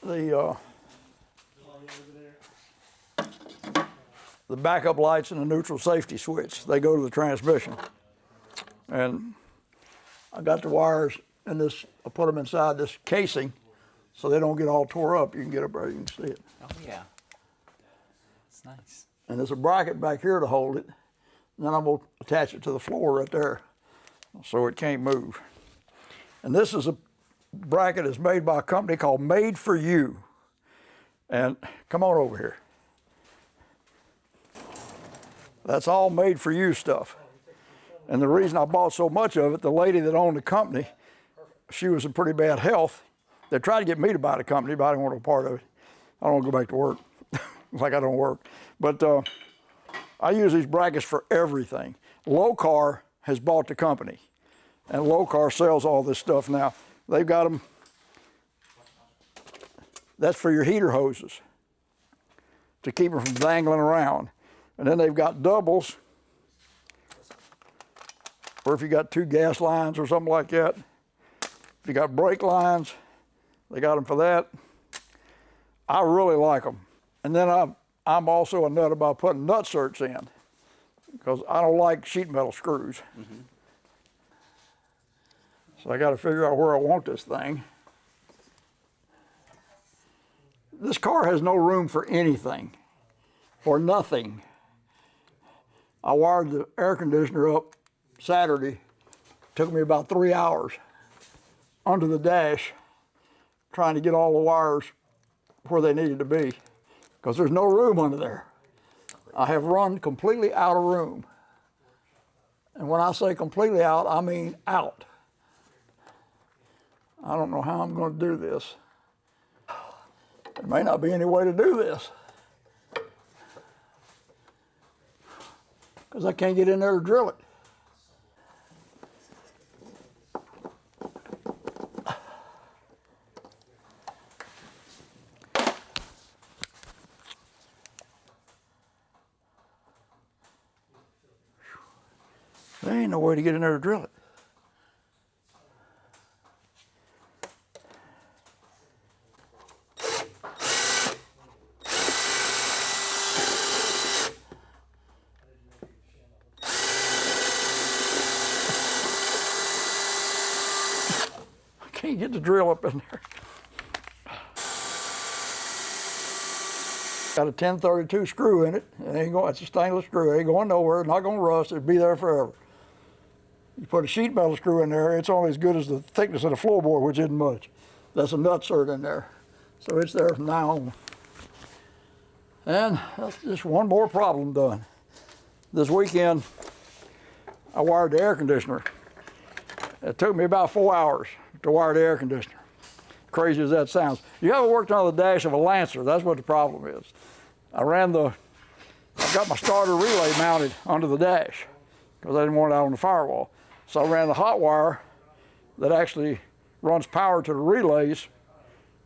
the backup lights and the neutral safety switch. They go to the transmission. And I got the wires in this, I put them inside this casing so they don't get all tore up. You can get up there, you can see it. Oh yeah, it's nice. And there's a bracket back here to hold it. And then I'm gonna attach it to the floor right there so it can't move. And this is a bracket that's made by a company called Made For You. And come on over here. That's all Made For You stuff. And the reason I bought so much of it, the lady that owned the company, she was in pretty bad health. They tried to get me to buy the company, but I didn't want to be part of it. I don't want to go back to work, like I don't work. But I use these brackets for everything. Low Car has bought the company, and Low Car sells all this stuff now. They've got them, that's for your heater hoses, to keep them from dangling around. And then they've got doubles, or if you got 2 gas lines or something like that. If you got brake lines, they got them for that. I really like them. And then I'm also a nut about putting nut certs in, because I don't like sheet metal screws. Mm-hmm. So I got to figure out where I want this thing. This car has no room for anything, or nothing. I wired the air conditioner up Saturday. Took me about 3 hours under the dash trying to get all the wires where they needed to be, because there's no room under there. I have run completely out of room. And when I say completely out, I mean out. I don't know how I'm going to do this. There may not be any way to do this, because I can't get in there to drill it. There ain't no way to get in there to drill it. I can't get the drill up in there. Got a 1032 screw in it. It ain't going, it's a stainless screw. It ain't going nowhere. It's not going to rust. It'll be there forever. You put a sheet metal screw in there, it's only as good as the thickness of the floorboard, which isn't much. That's a nut cert in there. So it's there from now on. And that's just one more problem done. This weekend, I wired the air conditioner. It took me about 4 hours to wire the air conditioner. Crazy as that sounds. You ever worked on the dash of a Lancer? That's what the problem is. I've got my starter relay mounted under the dash, because I didn't want it out on the firewall. So I ran the hot wire that actually runs power to the relays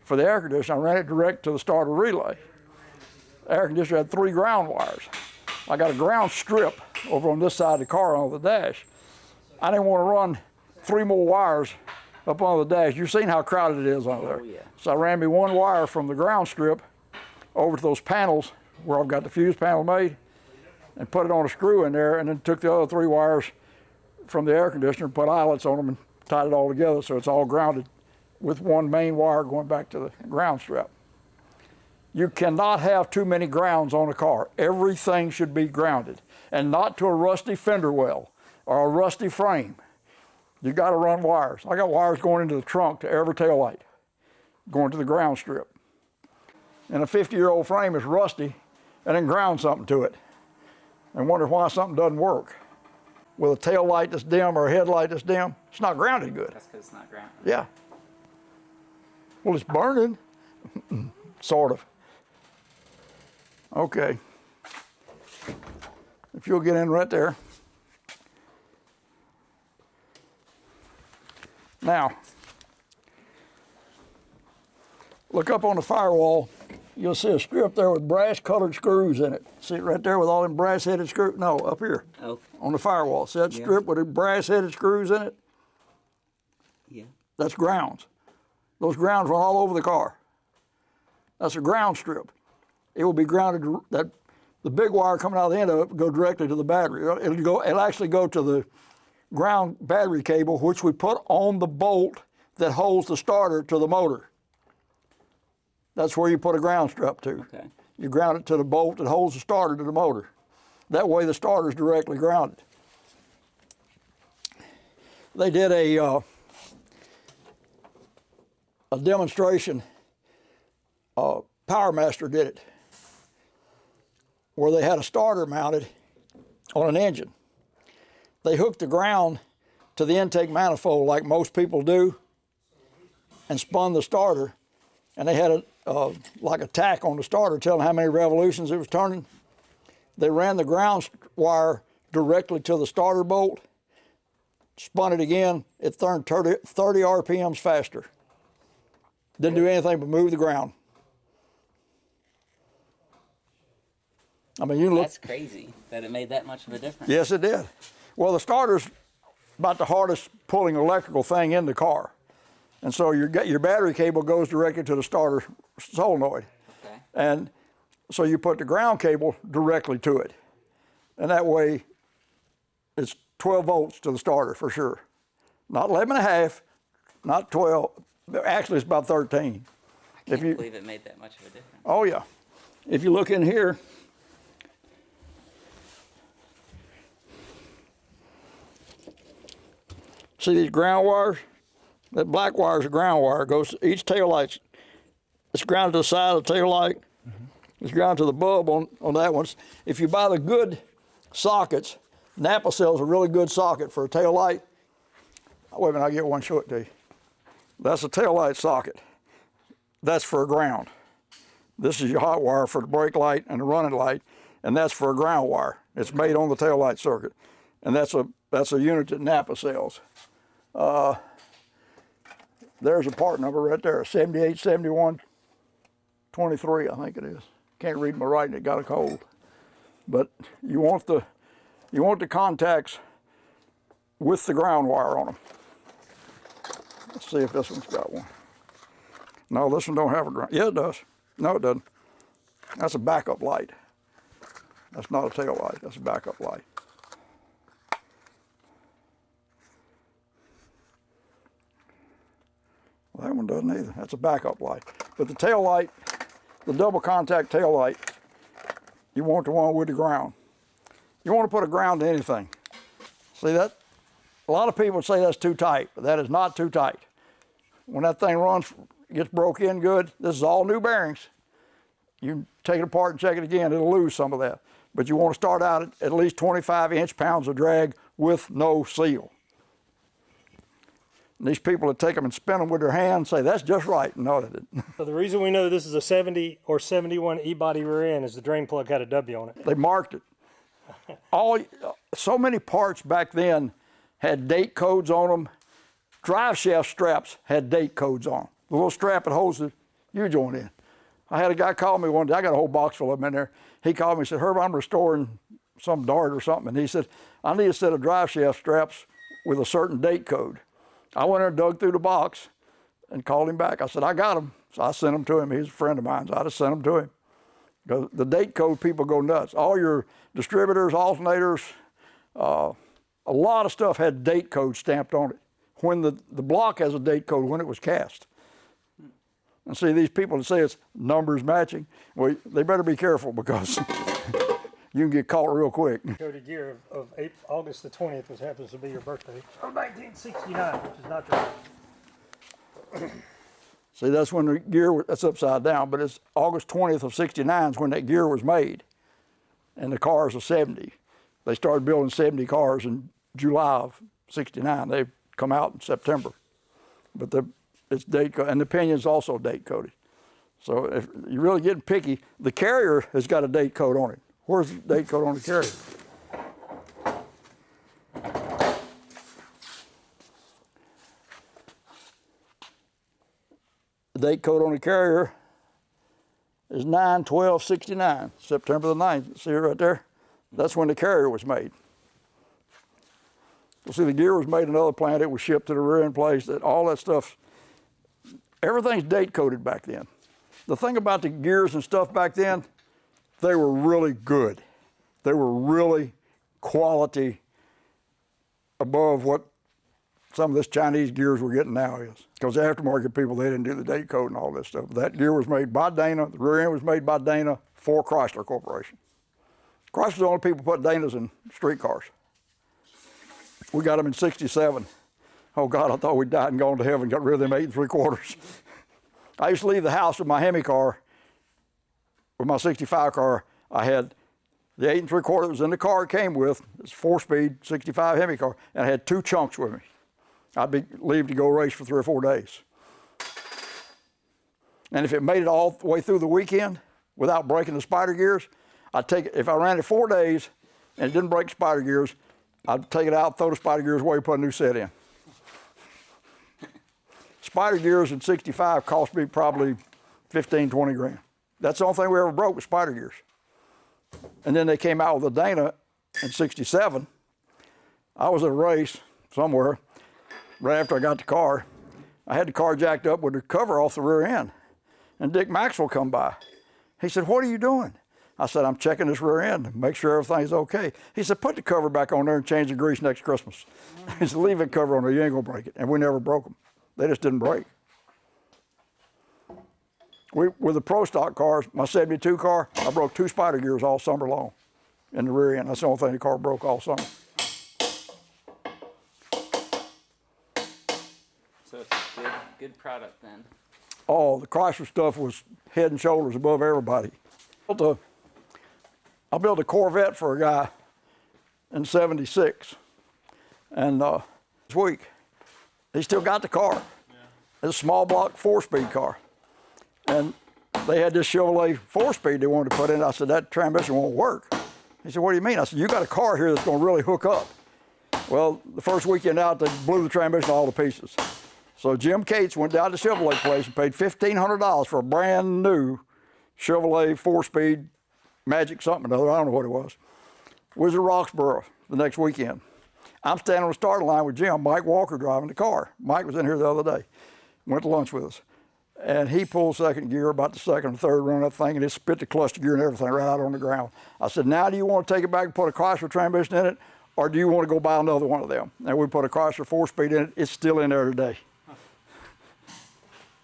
for the air conditioner. I ran it direct to the starter relay. The air conditioner had 3 ground wires. I got a ground strip over on this side of the car on the dash. I didn't want to run 3 more wires up on the dash. You've seen how crowded it is under there. Oh, yeah. So I ran me 1 wire from the ground strip over to those panels where I've got the fuse panel made, and put it on a screw in there, and then took the other 3 wires from the air conditioner, put eyelets on them, and tied it all together so it's all grounded with 1 main wire going back to the ground strap. You cannot have too many grounds on a car. Everything should be grounded, and not to a rusty fender well or a rusty frame. You got to run wires. I got wires going into the trunk to every taillight, going to the ground strip. And a 50-year-old frame is rusty, and then ground something to it and wonder why something doesn't work. With a tail light that's dim or a headlight that's dim, it's not grounded good. That's because it's not grounded. Yeah. Well, it's burning, sort of. Okay. If you'll get in right there. Now, look up on the firewall. You'll see a strip there with brass-colored screws in it. See it right there with all them brass-headed screws? No, up here. Okay. On the firewall. See that strip with the brass-headed screws in it? Yeah. That's grounds. Those grounds run all over the car. That's a ground strip. It will be grounded, that the big wire coming out of the end of it will go directly to the battery. It'll actually go to the ground battery cable, which we put on the bolt that holds the starter to the motor. That's where you put a ground strip to. Okay. You ground it to the bolt that holds the starter to the motor. That way the starter's directly grounded. They did a demonstration, Power Master did it, where they had a starter mounted on an engine. They hooked the ground to the intake manifold like most people do and spun the starter, and they had like a tack on the starter telling how many revolutions it was turning. They ran the ground wire directly to the starter bolt, spun it again, it turned 30 RPMs faster. Didn't do anything but move the ground. I mean, you look. That's crazy that it made that much of a difference. Yes, it did. Well, the starter's about the hardest pulling electrical thing in the car. And so your battery cable goes directly to the starter solenoid. Okay. And so you put the ground cable directly to it. And that way, it's 12 volts to the starter for sure. Not 11 and a half, not 12. Actually, it's about 13. I can't believe it made that much of a difference. Oh, yeah. If you look in here, see these ground wires? That black wire is a ground wire. It goes to each tail light. It's grounded to the side of the tail light. Mm-hmm. It's grounded to the bulb on that one. If you buy the good sockets, Napa sells a really good socket for a tail light. Wait a minute, I'll get one, show it to you. That's a tail light socket. That's for a ground. This is your hot wire for the brake light and the running light, and that's for a ground wire. It's made on the tail light circuit, and that's a unit that Napa sells. There's a part number right there, 787123, I think it is. Can't read my writing, it got a cold. But you want the contacts with the ground wire on them. Let's see if this one's got one. No, this one don't have a ground. Yeah, it does. No, it doesn't. That's a backup light. That's not a tail light, that's a backup light. Well, that one doesn't either. That's a backup light. But the tail light, the double contact tail light, you want the one with the ground. You want to put a ground to anything. See that? A lot of people say that's too tight, but that is not too tight. When that thing runs, gets broke in good, this is all new bearings. You take it apart and check it again, it'll lose some of that. But you want to start out at least 25 inch-pounds of drag with no seal. And these people that take them and spin them with their hands say, that's just right. No, they didn't. So the reason we know this is a 70 or 71 E-body rear end is the drain plug had a W on it. They marked it. So many parts back then had date codes on them. Drive shaft straps had date codes on them. The little strap that holds the U-joint in. I had a guy call me one day, I got a whole box full of them in there. He called me and said, Herb, I'm restoring some dart or something. And he said, I need a set of drive shaft straps with a certain date code. I went there and dug through the box and called him back. I said, I got them. So I sent them to him. He's a friend of mine, so I just sent them to him. Because the date code people go nuts. All your distributors, alternators, a lot of stuff had date code stamped on it. When the block has a date code when it was cast. And see, these people that say it's numbers matching, well, they better be careful because you can get caught real quick. Coded year of August the 20th, which happens to be your birthday, of 1969, which is not your. See, that's when the gear, that's upside down, but it's August 20th of 69 is when that gear was made. And the cars are 70. They started building 70 cars in July of 69. They come out in September. But it's date coded, and the pinion's also date coded. So if you're really getting picky, the carrier has got a date code on it. Where's the date code on the carrier? The date code on the carrier is 9/12/69, September the 9th. See it right there? That's when the carrier was made. Well, see, the gear was made in another plant. It was shipped to the rear end place. All that stuff, everything's date coded back then. The thing about the gears and stuff back then, they were really good. They were really quality above what some of this Chinese gears we're getting now is. Because the aftermarket people, they didn't do the date code and all this stuff. That gear was made by Dana. The rear end was made by Dana for Chrysler Corporation. Chrysler's the only people put Danas in street cars. We got them in '67. Oh God, I thought we'd died and gone to heaven, got rid of them 8 3/4. I used to leave the house with my Hemi car, with my '65 car. I had the 8 3/4 that was in the car it came with. It's a 4-speed '65 Hemi car, and I had 2 chunks with me. I'd leave to go race for 3 or 4 days. And if it made it all the way through the weekend without breaking the spider gears, I'd take it. If I ran it 4 days and it didn't break spider gears, I'd take it out, throw the spider gears away, put a new set in. Spider gears in '65 cost me probably 15, 20 grand. That's the only thing we ever broke was spider gears. And then they came out with a Dana in '67. I was at a race somewhere right after I got the car. I had the car jacked up with the cover off the rear end. And Dick Maxwell come by. He said, "What are you doing?" I said, "I'm checking this rear end to make sure everything's okay." He said, "Put the cover back on there and change the grease next Christmas." He said, "Leave that cover on there, you ain't gonna break it." And we never broke them. They just didn't break. With the Pro Stock cars, my '72 car, I broke 2 spider gears all summer long in the rear end. That's the only thing the car broke all summer. So it's a good product then. Oh, the Chrysler stuff was head and shoulders above everybody. I built a Corvette for a guy in '76, and this week, he still got the car. Yeah. It's a small block 4-speed car. And they had this Chevrolet 4-speed they wanted to put in. I said, "That transmission won't work." He said, "What do you mean?" I said, "You got a car here that's gonna really hook up." Well, the first weekend out, they blew the transmission all to pieces. So Jim Cates went down to Chevrolet place and paid $1,500 for a brand new Chevrolet 4-speed Magic something or other, I don't know what it was. We was at Roxborough the next weekend. I'm standing on the starting line with Jim, Mike Walker driving the car. Mike was in here the other day, went to lunch with us. And he pulled second gear about the second or third run of that thing, and it spit the cluster gear and everything right out on the ground. I said, "Now do you want to take it back and put a Chrysler transmission in it, or do you want to go buy another one of them?" And we put a Chrysler 4-speed in it. It's still in there today.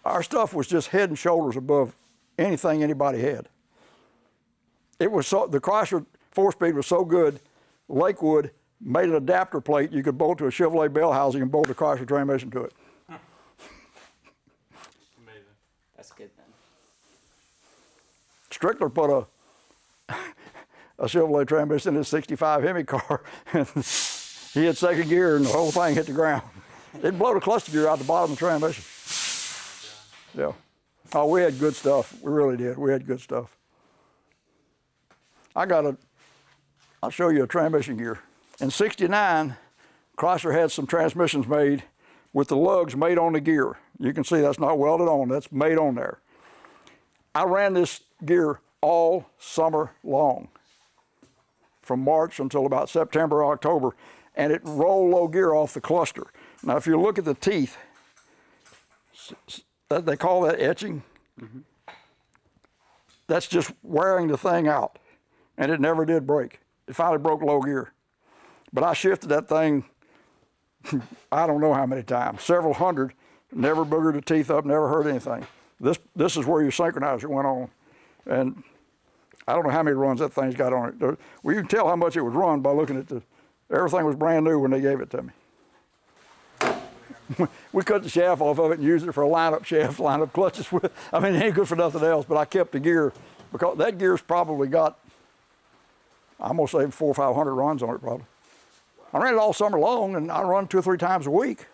Our stuff was just head and shoulders above anything anybody had. It was so, the Chrysler 4-speed was so good, Lakewood made an adapter plate you could bolt to a Chevrolet bell housing and bolt a Chrysler transmission to it. Amazing. That's good then. Strickler put a Chevrolet transmission in his '65 Hemi car, and he had second gear and the whole thing hit the ground. It'd blow the cluster gear out the bottom of the transmission. Yeah. Oh, we had good stuff. We really did. We had good stuff. I'll show you a transmission gear. In '69, Chrysler had some transmissions made with the lugs made on the gear. You can see that's not welded on, that's made on there. I ran this gear all summer long, from March until about September, or October, and it rolled low gear off the cluster. Now, if you look at the teeth, they call that etching. Mm-hmm. That's just wearing the thing out, and it never did break. It finally broke low gear. But I shifted that thing, I don't know how many times, several hundred, never boogered the teeth up, never hurt anything. This is where your synchronizer went on. And I don't know how many runs that thing's got on it. Well, you can tell how much it was run by looking at everything was brand new when they gave it to me. We cut the shaft off of it and used it for a line-up shaft, line-up clutches with. I mean, it ain't good for nothing else, but I kept the gear because that gear's probably got, I'm gonna say 400 or 500 runs on it probably. I ran it all summer long, and I run 2 or 3 times a week.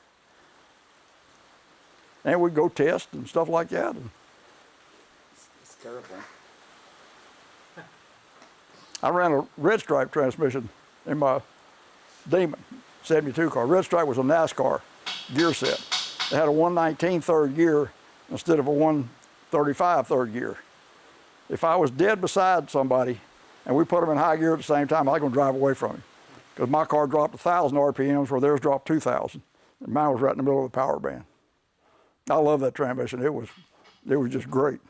And we'd go test and stuff like that. It's terrible. I ran a red stripe transmission in my Demon '72 car. Red stripe was a NASCAR gear set. It had a 119 third gear instead of a 135 third gear. If I was dead beside somebody and we put them in high gear at the same time, I was going to drive away from him. Because my car dropped 1,000 RPMs where theirs dropped 2,000. And mine was right in the middle of the power band. I love that transmission. It was just great.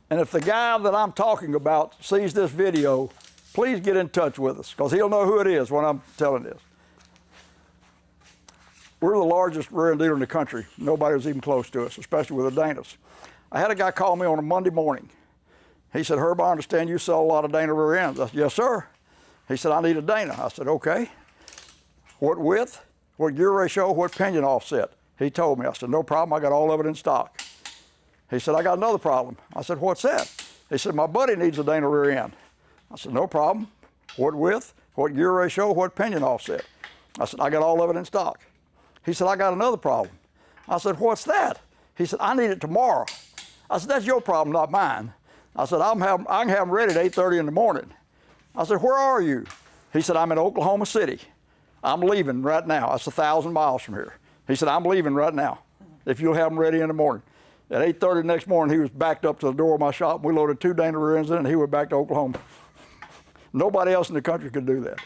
And if the guy that I'm talking about sees this video, please get in touch with us, because he'll know who it is when I'm telling this. We're the largest rear end dealer in the country. Nobody was even close to us, especially with the Danas. I had a guy call me on a Monday morning. He said, Herb, I understand you sell a lot of Dana rear ends. I said, yes, sir. He said, I need a Dana. I said, okay. What width, what gear ratio, what pinion offset? He told me. I said, no problem. I got all of it in stock. He said, I got another problem. I said, what's that? He said, my buddy needs a Dana rear end. I said, no problem. What width, what gear ratio, what pinion offset? I said, I got all of it in stock. He said, I got another problem. I said, what's that? He said, I need it tomorrow. I said, that's your problem, not mine. I said, I can have them ready at 8:30 in the morning. I said, where are you? He said, I'm in Oklahoma City. I'm leaving right now. That's 1,000 miles from here. He said, I'm leaving right now, if you'll have them ready in the morning. At 8:30 the next morning, he was backed up to the door of my shop. We loaded 2 Dana rear ends in, and he went back to Oklahoma. Nobody else in the country could do that,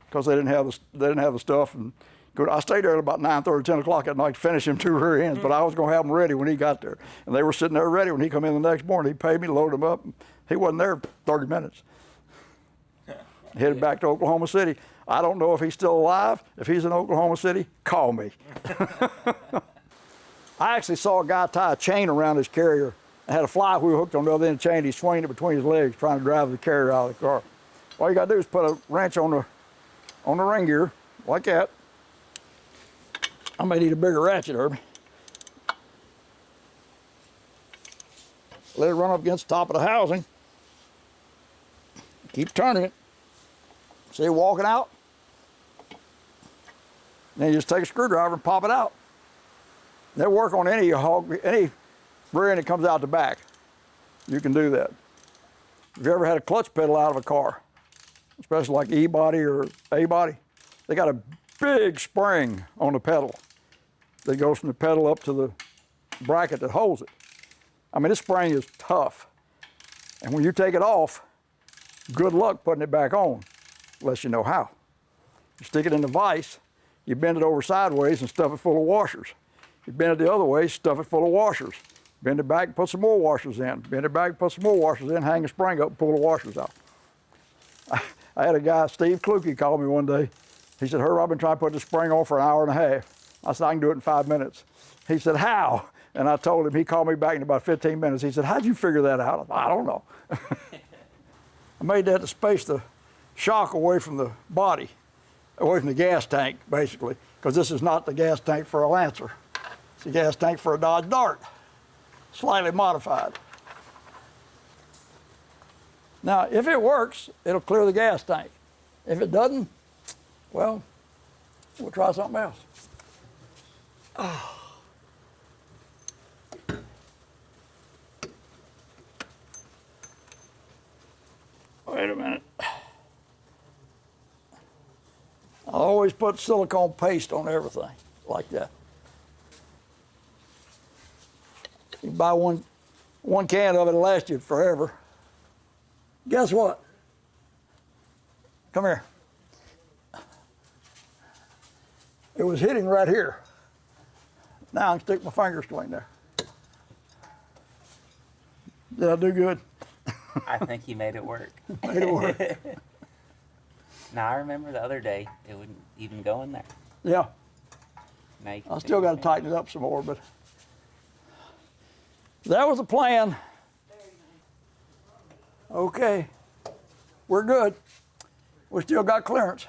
because they didn't have the stuff. And I stayed there at about 9:30, 10 o'clock at night to finish him 2 rear ends, but I was going to have them ready when he got there. And they were sitting there ready when he come in the next morning. He paid me, loaded them up. He wasn't there 30 minutes. Headed back to Oklahoma City. I don't know if he's still alive. If he's in Oklahoma City, call me. I actually saw a guy tie a chain around his carrier and had a flywheel hooked on the other end of the chain. He swung it between his legs trying to drive the carrier out of the car. All you got to do is put a wrench on the ring gear, like that. I may need a bigger ratchet, Herbie. Let it run up against the top of the housing. Keep turning it. See it walking out? Then you just take a screwdriver and pop it out. They'll work on any rear end that comes out the back. You can do that. Have you ever had a clutch pedal out of a car, especially like E-body or A-body? They got a big spring on the pedal that goes from the pedal up to the bracket that holds it. I mean, this spring is tough. And when you take it off, good luck putting it back on, unless you know how. You stick it in the vise, you bend it over sideways and stuff it full of washers. You bend it the other way, stuff it full of washers. Bend it back, put some more washers in. Bend it back, put some more washers in, hang the spring up, pull the washers out. I had a guy, Steve Kluge, call me one day. He said, Herb, I've been trying to put this spring on for an hour and a half. I said, I can do it in 5 minutes. He said, how? And I told him. He called me back in about 15 minutes. He said, how'd you figure that out? I said, I don't know. I made that to space the shock away from the body, away from the gas tank, basically, because this is not the gas tank for a Lancer. It's the gas tank for a Dodge Dart, slightly modified. Now, if it works, it'll clear the gas tank. If it doesn't, well, we'll try something else. Oh. Wait a minute. I always put silicone paste on everything, like that. You buy one can of it, it'll last you forever. Guess what? Come here. It was hitting right here. Now I can stick my fingers between there. Did I do good? I think you made it work. Made it work. Now I remember the other day it wouldn't even go in there. Yeah. Now you can I stick still your got to tighten it up some more, but that was the plan. Okay, we're good. We still got clearance.